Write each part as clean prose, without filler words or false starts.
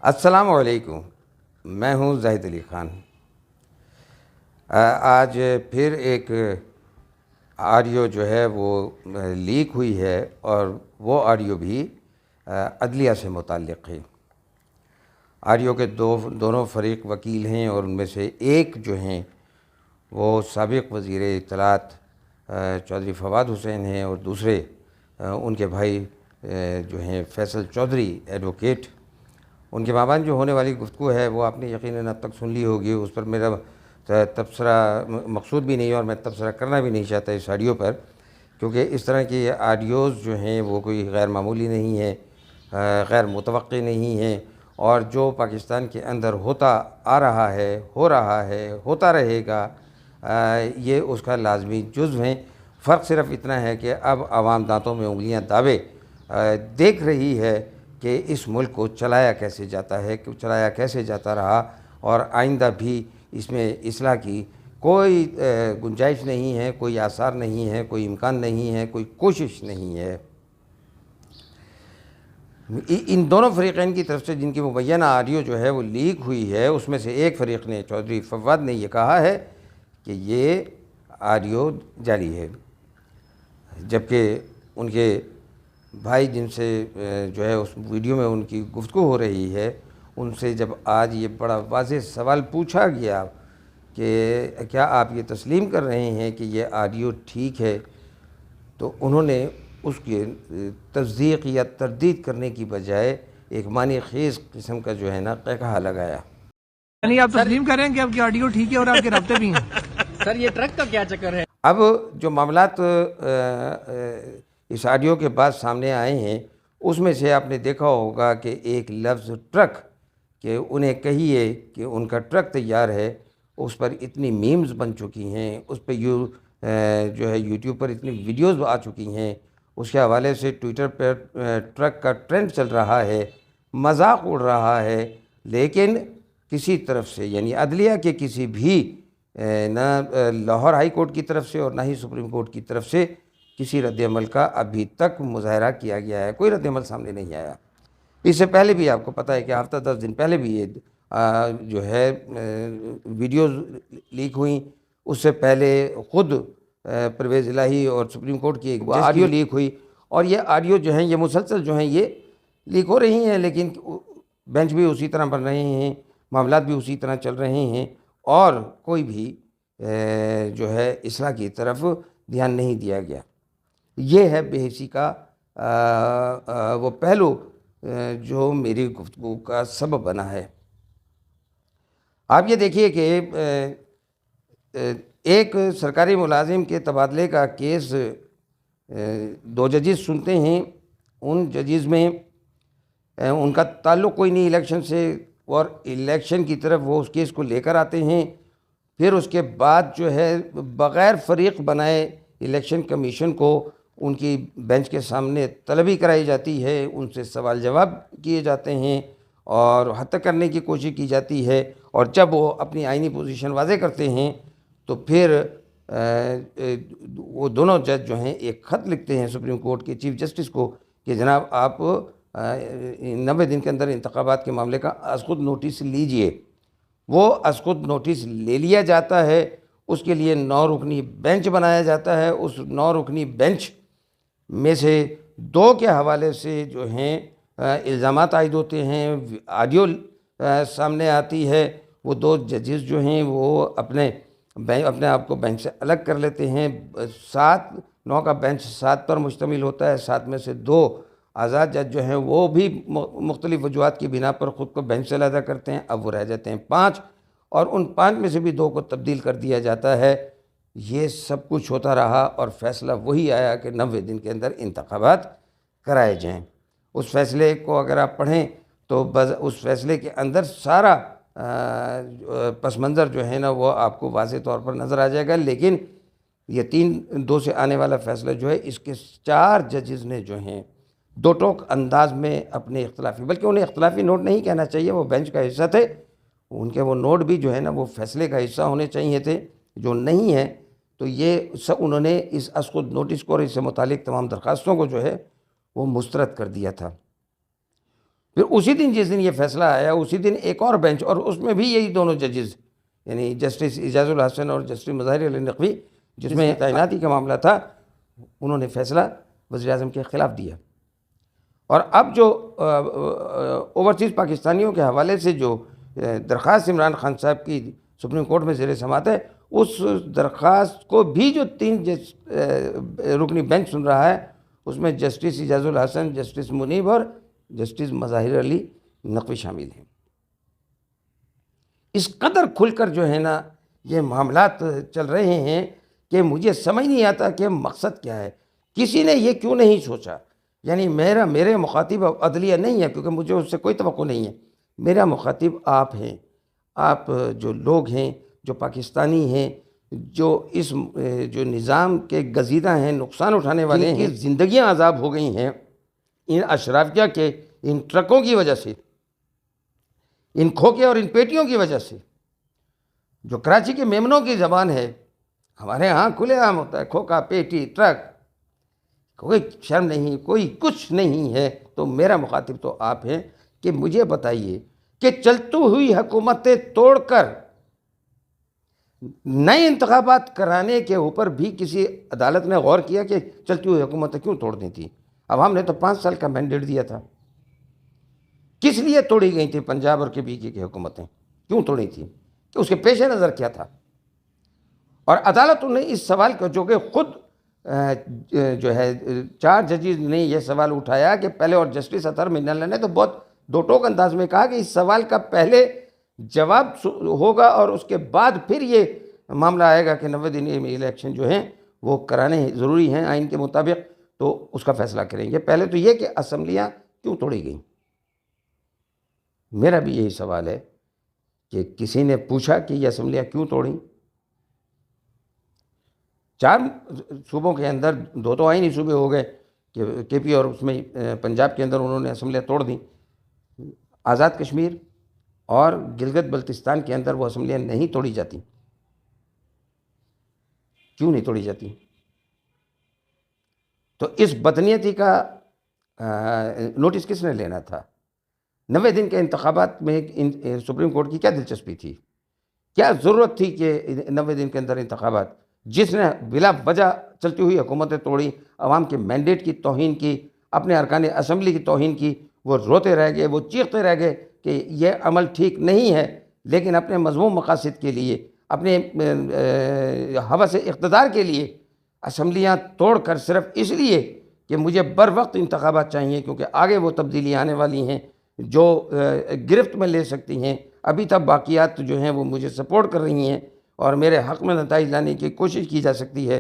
السلام علیکم، میں ہوں زاہد علی خان۔ آج پھر ایک آڈیو جو ہے وہ لیک ہوئی ہے اور وہ آڈیو بھی عدلیہ سے متعلق ہے۔ آڈیو کے دونوں فریق وکیل ہیں اور ان میں سے ایک جو ہیں وہ سابق وزیر اطلاعات چودھری فواد حسین ہیں اور دوسرے ان کے بھائی جو ہیں فیصل چودھری ایڈوکیٹ۔ ان کے مابین جو ہونے والی گفتگو ہے وہ آپ نے یقیناً اب تک سن لی ہوگی، اس پر میرا تبصرہ مقصود بھی نہیں اور میں تبصرہ کرنا بھی نہیں چاہتا اس آڈیو پر، کیونکہ اس طرح کی آڈیوز جو ہیں وہ کوئی غیر معمولی نہیں ہے، غیر متوقع نہیں ہیں، اور جو پاکستان کے اندر ہوتا آ رہا ہے، ہو رہا ہے، ہوتا رہے گا، یہ اس کا لازمی جزو ہیں۔ فرق صرف اتنا ہے کہ اب عوام دانتوں میں انگلیاں دابے دیکھ رہی ہے کہ اس ملک کو چلایا کیسے جاتا ہے، چلایا کیسے جاتا رہا، اور آئندہ بھی اس میں اصلاح کی کوئی گنجائش نہیں ہے، کوئی آثار نہیں ہے، کوئی امکان نہیں ہے، کوئی کوشش نہیں ہے۔ ان دونوں فریقین کی طرف سے جن کی مبینہ آڈیو جو ہے وہ لیک ہوئی ہے، اس میں سے ایک فریق نے چودھری فواد نے یہ کہا ہے کہ یہ آڈیو جعلی ہے، جبکہ ان کے بھائی جن سے جو ہے اس ویڈیو میں ان کی گفتگو ہو رہی ہے، ان سے جب آج یہ بڑا واضح سوال پوچھا گیا کہ کیا آپ یہ تسلیم کر رہے ہیں کہ یہ آڈیو ٹھیک ہے، تو انہوں نے اس کی تصدیق یا تردید کرنے کی بجائے ایک معنی خیز قسم کا جو ہے نا قہقہہ لگایا۔ یعنی آپ تسلیم کریں کہ آپ کی آڈیو ٹھیک ہے اور آپ کے رابطے بھی ہیں؟ سر یہ ٹرک کا کیا چکر ہے؟ اب جو معاملات اس آڈیو کے بعد سامنے آئے ہیں اس میں سے آپ نے دیکھا ہوگا کہ ایک لفظ ٹرک، کہ انہیں کہیے کہ ان کا ٹرک تیار ہے، اس پر اتنی میمز بن چکی ہیں، اس پہ جو ہے یوٹیوب پر اتنی ویڈیوز آ چکی ہیں، اس کے حوالے سے ٹویٹر پر ٹرک کا ٹرینڈ چل رہا ہے، مذاق اڑ رہا ہے، لیکن کسی طرف سے یعنی عدلیہ کے کسی بھی نہ لاہور ہائی کورٹ کی طرف سے اور نہ ہی سپریم کورٹ کی طرف سے کسی رد عمل کا ابھی تک مظاہرہ کیا گیا ہے، کوئی رد عمل سامنے نہیں آیا۔ اس سے پہلے بھی آپ کو پتہ ہے کہ ہفتہ 10 دن پہلے بھی یہ جو ہے ویڈیوز لیک ہوئیں، اس سے پہلے خود پرویز الہی اور سپریم کورٹ کی ایک آڈیو لیک ہوئی، اور یہ آڈیو جو ہیں یہ مسلسل جو ہیں یہ لیک ہو رہی ہیں، لیکن بینچ بھی اسی طرح بن رہے ہیں، معاملات بھی اسی طرح چل رہے ہیں، اور کوئی بھی جو ہے اصلاح کی طرف دھیان نہیں دیا گیا۔ یہ ہے بے حسی کا وہ پہلو جو میری گفتگو کا سبب بنا ہے۔ آپ یہ دیکھیے کہ ایک سرکاری ملازم کے تبادلے کا کیس 2 ججز سنتے ہیں، ان ججز میں ان کا تعلق کوئی نہیں الیکشن سے، اور الیکشن کی طرف وہ اس کیس کو لے کر آتے ہیں، پھر اس کے بعد جو ہے بغیر فریق بنائے الیکشن کمیشن کو ان کی بینچ کے سامنے طلبی کرائی جاتی ہے، ان سے سوال جواب کیے جاتے ہیں اور حتی کرنے کی کوشش کی جاتی ہے، اور جب وہ اپنی آئینی پوزیشن واضح کرتے ہیں تو پھر وہ دونوں جج جو ہیں ایک خط لکھتے ہیں سپریم کورٹ کے چیف جسٹس کو کہ جناب آپ 90 دن کے اندر انتخابات کے معاملے کا از خود نوٹس لیجئے۔ وہ از خود نوٹس لے لیا جاتا ہے، اس کے لیے 9 رکنی بینچ بنایا جاتا ہے، اس 9 رکنی بینچ میں سے 2 کے حوالے سے جو ہیں الزامات عائد ہوتے ہیں، آڈیو سامنے آتی ہے، وہ 2 ججز جو ہیں وہ اپنے آپ کو بینچ سے الگ کر لیتے ہیں۔ 9 کا بینچ 7 پر مشتمل ہوتا ہے، 7 میں سے 2 آزاد جج جو ہیں وہ بھی مختلف وجوہات کی بنا پر خود کو بینچ سے علیحدہ کرتے ہیں، اب وہ رہ جاتے ہیں 5، اور ان 5 میں سے بھی 2 کو تبدیل کر دیا جاتا ہے۔ یہ سب کچھ ہوتا رہا اور فیصلہ وہی آیا کہ 90 دن کے اندر انتخابات کرائے جائیں۔ اس فیصلے کو اگر آپ پڑھیں تو اس فیصلے کے اندر سارا پس منظر جو ہے نا وہ آپ کو واضح طور پر نظر آ جائے گا، لیکن یہ 3-2 سے آنے والا فیصلہ جو ہے اس کے 4 ججز نے جو ہیں 2 ٹوک انداز میں اپنے اختلافی، بلکہ انہیں اختلافی نوٹ نہیں کہنا چاہیے، وہ بینچ کا حصہ تھے، ان کے وہ نوٹ بھی جو ہے نا وہ فیصلے کا حصہ ہونے چاہیے تھے، جو نہیں ہیں، تو یہ انہوں نے اس از خود نوٹس کو اور اس سے متعلق تمام درخواستوں کو جو ہے وہ مسترد کر دیا تھا۔ پھر اسی دن جس دن یہ فیصلہ آیا اسی دن ایک اور بینچ، اور اس میں بھی یہی دونوں ججز یعنی جسٹس اعجاز الحسن اور جسٹس مظاہر علی نقوی جس میں تعیناتی کا معاملہ تھا، انہوں نے فیصلہ وزیر اعظم کے خلاف دیا۔ اور اب جو اوورسیز پاکستانیوں کے حوالے سے جو درخواست عمران خان صاحب کی سپریم کورٹ میں زیر سماعت ہے، اس درخواست کو بھی جو 3 رکنی بینچ سن رہا ہے، اس میں جسٹس اعجاز الحسن، جسٹس منیب اور جسٹس مظاہر علی نقوی شامل ہیں۔ اس قدر کھل کر جو ہے نا یہ معاملات چل رہے ہیں کہ مجھے سمجھ نہیں آتا کہ مقصد کیا ہے۔ کسی نے یہ کیوں نہیں سوچا، یعنی میرے مخاطب عدلیہ نہیں ہے، کیونکہ مجھے اس سے کوئی توقع نہیں ہے، میرا مخاطب آپ ہیں، آپ جو لوگ ہیں، جو پاکستانی ہیں، جو اس جو نظام کے گزیدہ ہیں، نقصان اٹھانے والے ہیں، زندگیاں عذاب ہو گئی ہیں ان اشرافیہ کے ان ٹرکوں کی وجہ سے، ان کھوکے اور ان پیٹیوں کی وجہ سے۔ جو کراچی کے میمنوں کی زبان ہے، ہمارے ہاں کھلے عام ہوتا ہے، کھوکا، پیٹی، ٹرک، کوئی شرم نہیں، کوئی کچھ نہیں ہے۔ تو میرا مخاطب تو آپ ہیں کہ مجھے بتائیے کہ چلتی ہوئی حکومتیں توڑ کر نئے انتخابات کرانے کے اوپر بھی کسی عدالت نے غور کیا کہ چلتی ہوئی حکومتیں کیوں توڑنی تھی؟ عوام نے تو 5 سال کا مینڈیٹ دیا تھا۔ کس لیے توڑی گئی تھی پنجاب اور کے پی کی حکومتیں؟ کیوں توڑی تھی؟ کہ اس کے پیش نظر کیا تھا؟ اور عدالتوں نے اس سوال کو، جو کہ خود جو ہے 4 ججز نے یہ سوال اٹھایا کہ پہلے، اور جسٹس اطہر منی اللہ نے تو بہت دو ٹوک انداز میں کہا کہ اس سوال کا پہلے جواب ہوگا اور اس کے بعد پھر یہ معاملہ آئے گا کہ 90 دن میں الیکشن جو ہیں وہ کرانے ضروری ہیں آئین کے مطابق، تو اس کا فیصلہ کریں گے۔ پہلے تو یہ کہ اسمبلیاں کیوں توڑی گئیں؟ میرا بھی یہی سوال ہے کہ کسی نے پوچھا کہ یہ اسمبلیاں کیوں توڑیں؟ 4 صوبوں کے اندر 2 تو آئینی صوبے ہو گئے کہ کے پی اور اس میں پنجاب کے اندر انہوں نے اسمبلیاں توڑ دیں۔ آزاد کشمیر اور گلگت بلتستان کے اندر وہ اسمبلیاں نہیں توڑی جاتی۔ کیوں نہیں توڑی جاتی؟ تو اس بدنیتی کا نوٹس کس نے لینا تھا؟ 90 دن کے انتخابات میں سپریم کورٹ کی کیا دلچسپی تھی؟ کیا ضرورت تھی کہ 90 دن کے اندر انتخابات؟ جس نے بلا وجہ چلتی ہوئی حکومتیں توڑی، عوام کے مینڈیٹ کی توہین کی، اپنے ارکان اسمبلی کی توہین کی، وہ روتے رہ گئے، وہ چیختے رہ گئے کہ یہ عمل ٹھیک نہیں ہے، لیکن اپنے مذموم مقاصد کے لیے، اپنے ہوس اقتدار کے لیے اسمبلیاں توڑ کر صرف اس لیے کہ مجھے بر وقت انتخابات چاہیے، کیونکہ آگے وہ تبدیلیاں آنے والی ہیں جو گرفت میں لے سکتی ہیں۔ ابھی تک باقیات جو ہیں وہ مجھے سپورٹ کر رہی ہیں اور میرے حق میں نتائج لانے کی کوشش کی جا سکتی ہے،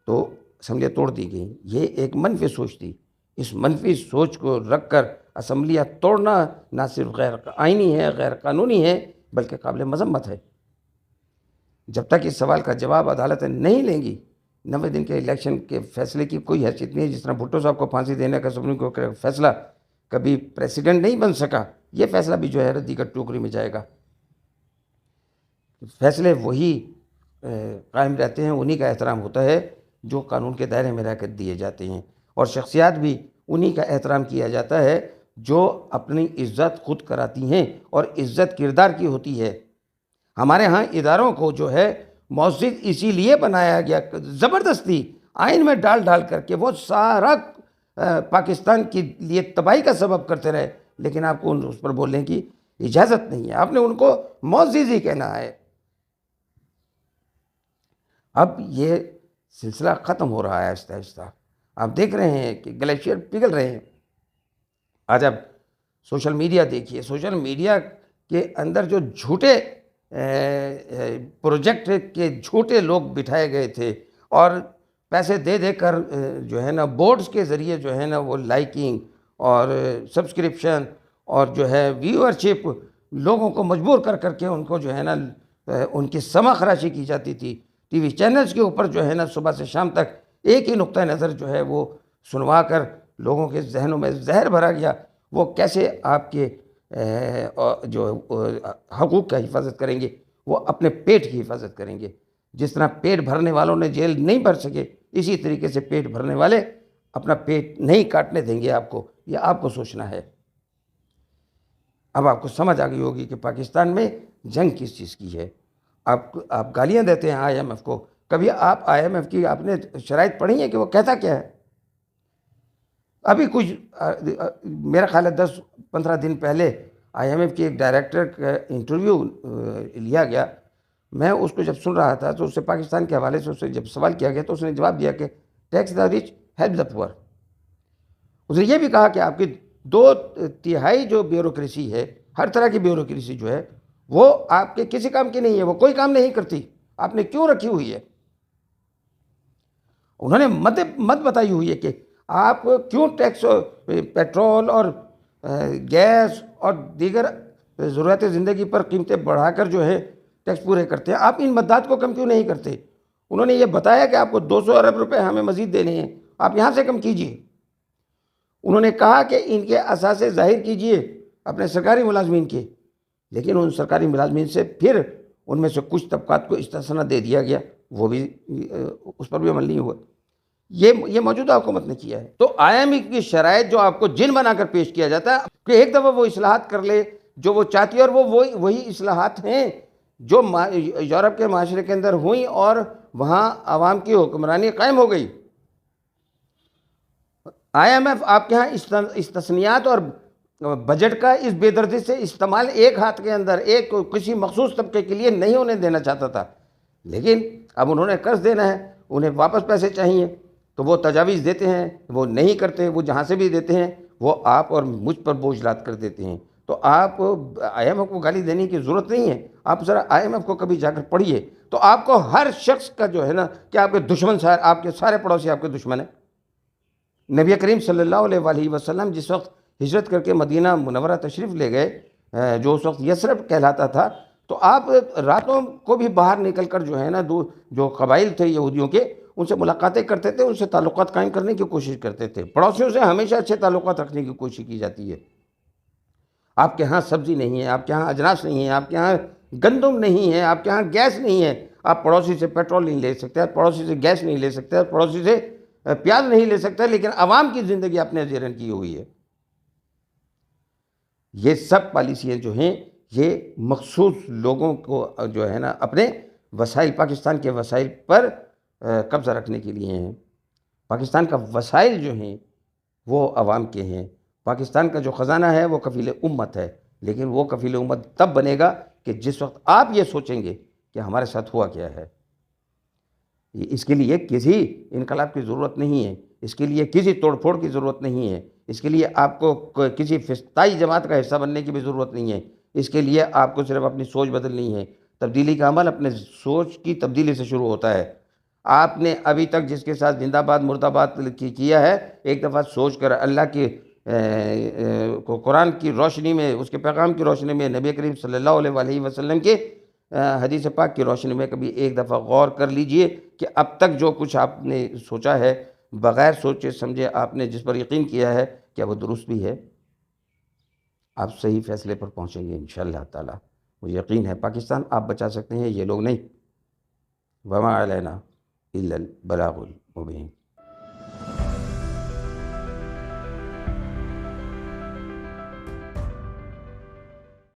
تو اسمبلیاں توڑ دی گئیں۔ یہ ایک منفی سوچ تھی۔ اس منفی سوچ کو رکھ کر اسمبلیاں توڑنا نہ صرف غیر آئینی ہے، غیر قانونی ہے، بلکہ قابل مذمت ہے۔ جب تک اس سوال کا جواب عدالتیں نہیں لیں گی، 90 دن کے الیکشن کے فیصلے کی کوئی حیثیت نہیں ہے۔ جس طرح بھٹو صاحب کو پھانسی دینے کا سپریم کورٹ کا فیصلہ کبھی پریسیڈنٹ نہیں بن سکا، یہ فیصلہ بھی جو ہے ردی کا ٹوکری میں جائے گا۔ فیصلے وہی قائم رہتے ہیں، انہی کا احترام ہوتا ہے جو قانون کے دائرے میں رہ کر دیے جاتے ہیں، اور شخصیات بھی انہی کا احترام کیا جاتا ہے جو اپنی عزت خود کراتی ہیں، اور عزت کردار کی ہوتی ہے۔ ہمارے ہاں اداروں کو جو ہے معزز اسی لیے بنایا گیا زبردستی آئین میں ڈال کر کہ وہ سارا پاکستان کے لیے تباہی کا سبب کرتے رہے، لیکن آپ کو اس پر بولنے کی اجازت نہیں ہے، آپ نے ان کو معزز ہی کہنا ہے۔ اب یہ سلسلہ ختم ہو رہا ہے آہستہ آہستہ۔ آپ دیکھ رہے ہیں کہ گلیشیئر پگھل رہے ہیں۔ آج آپ سوشل میڈیا دیکھیے، سوشل میڈیا کے اندر جو جھوٹے پروجیکٹ کے جھوٹے لوگ بٹھائے گئے تھے، اور پیسے دے کر جو ہے نا بورڈز کے ذریعے جو ہے نا وہ لائکنگ اور سبسکرپشن اور جو ہے ویورشپ لوگوں کو مجبور کر کے ان کو جو ہے نا ان کی سما خراشی کی جاتی تھی۔ ٹی وی چینلز کے اوپر جو ہے نا صبح سے شام تک ایک ہی نقطہ نظر جو ہے وہ سنوا کر لوگوں کے ذہنوں میں زہر بھرا گیا۔ وہ کیسے آپ کے جو حقوق کا حفاظت کریں گے؟ وہ اپنے پیٹ کی حفاظت کریں گے۔ جس طرح پیٹ بھرنے والوں نے جیل نہیں بھر سکے، اسی طریقے سے پیٹ بھرنے والے اپنا پیٹ نہیں کاٹنے دیں گے آپ کو۔ یہ آپ کو سوچنا ہے۔ اب آپ کو سمجھ آ گئی ہوگی کہ پاکستان میں جنگ کس چیز کی ہے۔ آپ گالیاں دیتے ہیں آئی ایم ایف کو، کبھی آپ آئی ایم ایف کی آپ نے شرائط پڑھی ہیں کہ وہ کہتا کیا ہے؟ ابھی کچھ میرا خیال ہے 10-15 دن پہلے آئی ایم ایف کے ایک ڈائریکٹر کا انٹرویو لیا گیا، میں اس کو جب سن رہا تھا تو اس سے پاکستان کے حوالے سے اس سے جب سوال کیا گیا تو اس نے جواب دیا کہ takes the rich help the پور۔ اس نے یہ بھی کہا کہ آپ کی 2/3 جو بیوروکریسی ہے، ہر طرح کی بیوروکریسی جو ہے وہ آپ کے کسی کام کی نہیں ہے، وہ کوئی کام نہیں کرتی، آپ نے کیوں رکھی ہوئی ہے؟ انہوں نے مت بتائی ہوئی ہے کہ آپ کیوں ٹیکس پیٹرول اور گیس اور دیگر ضرورت زندگی پر قیمتیں بڑھا کر جو ہے ٹیکس پورے کرتے ہیں، آپ ان مدات کو کم کیوں نہیں کرتے؟ انہوں نے یہ بتایا کہ آپ کو 200 ارب روپے ہمیں مزید دینے ہیں، آپ یہاں سے کم کیجئے۔ انہوں نے کہا کہ ان کے اثاثے ظاہر کیجئے اپنے سرکاری ملازمین کے، لیکن ان سرکاری ملازمین سے پھر ان میں سے کچھ طبقات کو استثنا دے دیا گیا، وہ بھی اس پر بھی عمل نہیں ہوا۔ یہ موجودہ حکومت نے کیا ہے۔ تو آئی ایم ایف کی شرائط جو آپ کو جن بنا کر پیش کیا جاتا ہے کہ ایک دفعہ وہ اصلاحات کر لے جو وہ چاہتی ہے، اور وہ وہی اصلاحات ہیں جو یورپ کے معاشرے کے اندر ہوئیں اور وہاں عوام کی حکمرانی قائم ہو گئی۔ آئی ایم ایف آپ کے ہاں استثنیات اور بجٹ کا اس بے دردی سے استعمال ایک ہاتھ کے اندر ایک کسی مخصوص طبقے کے لیے نہیں انہیں دینا چاہتا تھا، لیکن اب انہوں نے قرض دینا ہے، انہیں واپس پیسے چاہیے تو وہ تجاویز دیتے ہیں، وہ نہیں کرتے، وہ جہاں سے بھی دیتے ہیں وہ آپ اور مجھ پر بوجھ لاد کر دیتے ہیں۔ تو آپ آئی ایم ایف کو گالی دینے کی ضرورت نہیں ہے، آپ ذرا آئی ایم ایف کو کبھی جا کر پڑھیے تو آپ کو ہر شخص کا جو ہے نا کہ آپ کے دشمن آپ کے سارے پڑوسی آپ کے دشمن ہیں۔ نبی کریم صلی اللہ علیہ وآلہ وسلم جس وقت ہجرت کر کے مدینہ منورہ تشریف لے گئے، جو اس وقت یثرب کہلاتا تھا، تو آپ راتوں کو بھی باہر نکل کر جو ہے نا جو قبائل تھے یہودیوں کے، ان سے ملاقاتیں کرتے تھے، ان سے تعلقات قائم کرنے کی کوشش کرتے تھے۔ پڑوسیوں سے ہمیشہ اچھے تعلقات رکھنے کی کوشش کی جاتی ہے۔ آپ کے ہاں سبزی نہیں ہے، آپ کے ہاں اجناس نہیں ہے، آپ کے ہاں گندم نہیں ہے، آپ کے ہاں گیس نہیں ہے، آپ پڑوسی سے پیٹرول نہیں لے سکتے، آپ پڑوسی سے گیس نہیں لے سکتے، آپ پڑوسی سے پیاز نہیں لے سکتے، لیکن عوام کی زندگی آپ نے زیرن کی ہوئی ہے۔ یہ سب پالیسیاں جو ہیں یہ مخصوص لوگوں کو جو ہے نا اپنے وسائل، پاکستان کے وسائل پر قبضہ رکھنے کے لیے ہیں۔ پاکستان کا وسائل جو ہیں وہ عوام کے ہیں، پاکستان کا جو خزانہ ہے وہ کفیل امت ہے، لیکن وہ کفیل امت تب بنے گا کہ جس وقت آپ یہ سوچیں گے کہ ہمارے ساتھ ہوا کیا ہے۔ اس کے لیے کسی انقلاب کی ضرورت نہیں ہے، اس کے لیے کسی توڑ پھوڑ کی ضرورت نہیں ہے، اس کے لیے آپ کو کسی فسطائی جماعت کا حصہ بننے کی بھی ضرورت نہیں ہے، اس کے لیے آپ کو صرف اپنی سوچ بدلنی ہے۔ تبدیلی کا عمل اپنے سوچ کی تبدیلی سے شروع ہوتا ہے۔ آپ نے ابھی تک جس کے ساتھ زندہ باد مرد آباد کیا ہے، ایک دفعہ سوچ کر اللہ کی قرآن کی روشنی میں، اس کے پیغام کی روشنی میں، نبی کریم صلی اللہ علیہ وآلہ وسلم کے حدیث پاک کی روشنی میں کبھی ایک دفعہ غور کر لیجئے کہ اب تک جو کچھ آپ نے سوچا ہے، بغیر سوچے سمجھے آپ نے جس پر یقین کیا ہے، کیا وہ درست بھی ہے؟ آپ صحیح فیصلے پر پہنچیں گے انشاءاللہ تعالی، مجھے یقین ہے پاکستان آپ بچا سکتے ہیں، یہ لوگ نہیں۔ وما علینا الا البلاغ المبین۔